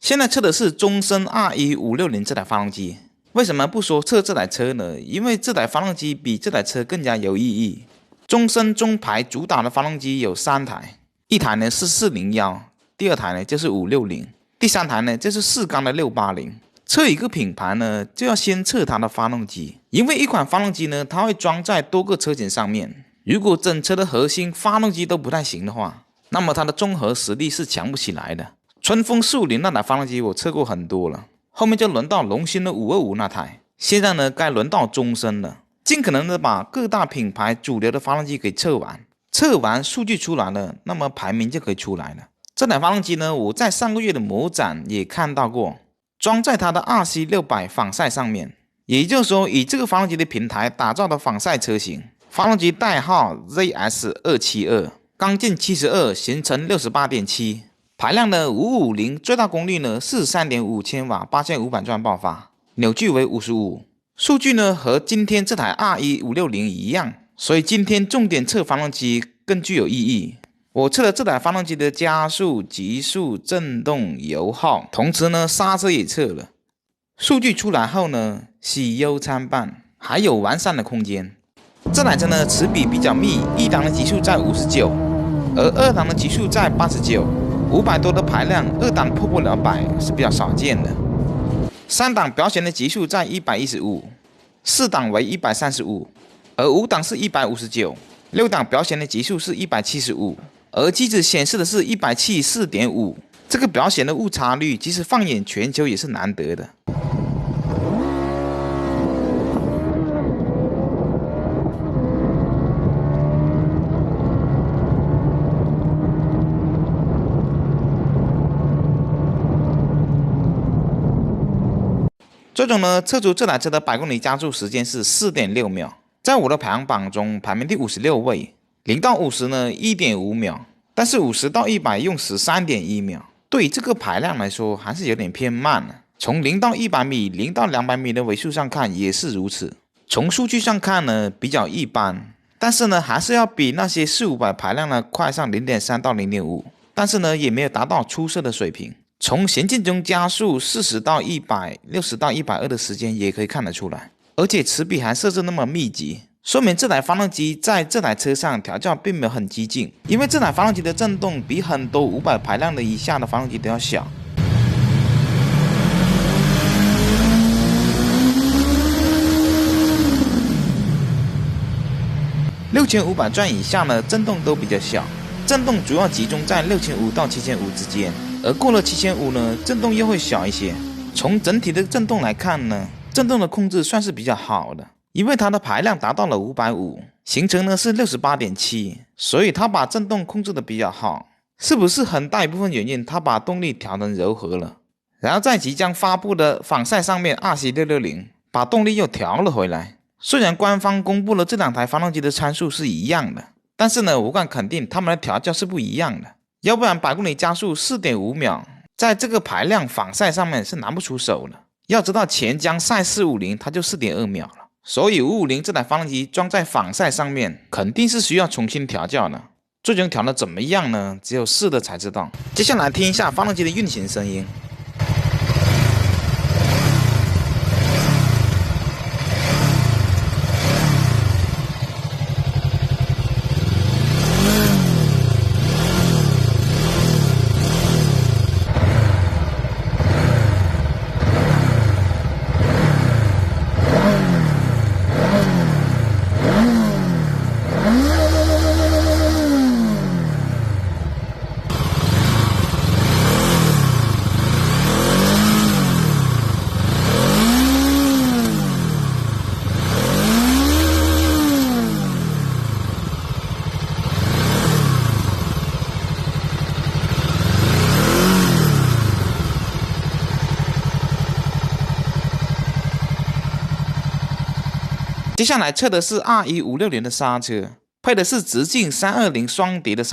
现在测的是中升 R1560这台发动机。为什么不说测这台车呢？因为这台发动机比这台车更加有意义。中升中排主打的发动机有3台，一台呢是401，第二台呢就是560，第三台呢就是4缸的680。测一个品牌呢，就要先测它的发动机，因为一款发动机呢，它会装在多个车型上面。如果整车的核心发动机都不太行的话，那么它的综合实力是强不起来的。春风450那台发动机我测过很多了，后面就轮到龙芯的525那台，现在呢该轮到中升了。尽可能的把各大品牌主流的发动机给测完，测完数据出来了，那么排名就可以出来了。这台发动机呢，我在上个月的模展也看到过，装在它的 RC600 仿赛上面，也就是说以这个发动机的平台打造的仿赛车型。发动机代号 ZS272， 缸径72，行程 68.7， 排量的550，最大功率呢 43.5千瓦，8500转爆发，扭矩为55。数据呢和今天这台 R1560 一样，所以今天重点测发动机更具有意义。我测了这台发动机的加速、极速、震动、油耗，同时呢刹车也测了。数据出来后呢，喜忧参半，还有完善的空间。这台车呢齿比比较密，一档的极速在59，而二档的极速在89，500多的排量，二档破不了100是比较少见的。3档表显的极速在115， 4档为135，而5档是159， 6档表显的极速是175，而机子显示的是 174.5， 这个表显的误差率即使放眼全球也是难得的。最终呢，测出这台车的100公里加速时间是 4.6 秒，在我的排行榜中排名第56位。0到50呢 1.5 秒，但是50到100用13.1秒，对这个排量来说还是有点偏慢了。从0到100米、0到200米的尾数上看也是如此。从数据上看呢比较一般，但是呢还是要比那些400-500排量呢快上 0.3 到 0.5， 但是呢也没有达到出色的水平。从行进中加速40到100、60到120的时间也可以看得出来，而且齿比还设置那么密集，说明这台发动机在这台车上调教并没有很激进，因为这台发动机的震动比很多500排量的以下的发动机都要小。6500转以下呢，震动都比较小，震动主要集中在6500到7500之间。而过了7500呢，震动又会小一些。从整体的震动来看呢，震动的控制算是比较好的，因为它的排量达到了550，行程呢是 68.7， 所以它把震动控制的比较好。是不是很大一部分原因它把动力调成柔和了，然后在即将发布的仿赛上面 RC660 把动力又调了回来。虽然官方公布了这两台发动机的参数是一样的，但是呢我敢肯定他们的调教是不一样的，要不然100公里加速 4.5 秒，在这个排量仿赛上面是拿不出手的。要知道前江赛450它就 4.2 秒了，所以550这台发动机装在仿赛上面肯定是需要重新调教的。最终调的怎么样呢？只有试了才知道。接下来听一下发动机的运行声音。接下来测的是 R1560的刹车，配的是直径320双碟的刹